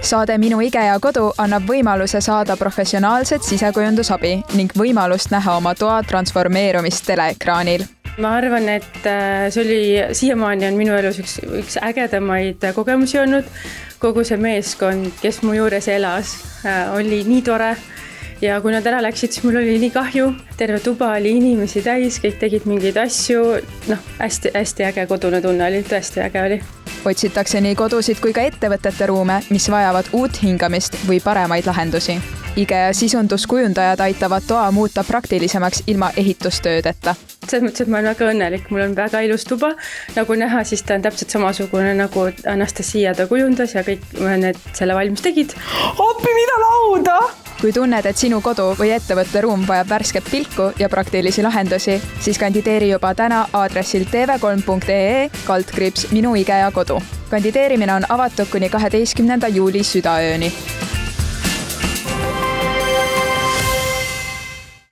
Saade Minu IKEA kodu annab võimaluse saada professionaalset sisekujundusabi ning võimalust näha oma toa transformeerumist teleekraanil. Ma arvan, et siiamaani on minu elus üks ägedamaid kogemusi olnud. Kogu see meeskond, kes mu juures elas, oli nii tore. Ja kui nad ära läksid, siis mul oli nii kahju. Terve tuba oli inimesi täis, kõik tegid mingeid asju. Hästi äge kodune tunne oli, tõesti äge oli. Otsitakse nii kodusid kui ka ettevõtete ruume, mis vajavad uut hingamist või paremaid lahendusi. IKEA sisunduskujundajad aitavad toa muuta praktilisemaks ilma ehitustöödeta. Selles mõttes, et ma olen väga õnnelik. Mul on väga ilus tuba. Nagu näha, siis ta on täpselt samasugune, nagu Anastasia ta kujundas ja kõik need selle valmis tegid. Appi, mida lauda! Kui tunned, et sinu kodu või ettevõtte ruum vajab värsket pilku ja praktilisi lahendusi, siis kandideeri juba täna aadressil tv3.ee/Minu IKEA kodu. Kandideerimine on avatud kuni 12. juuli südaööni.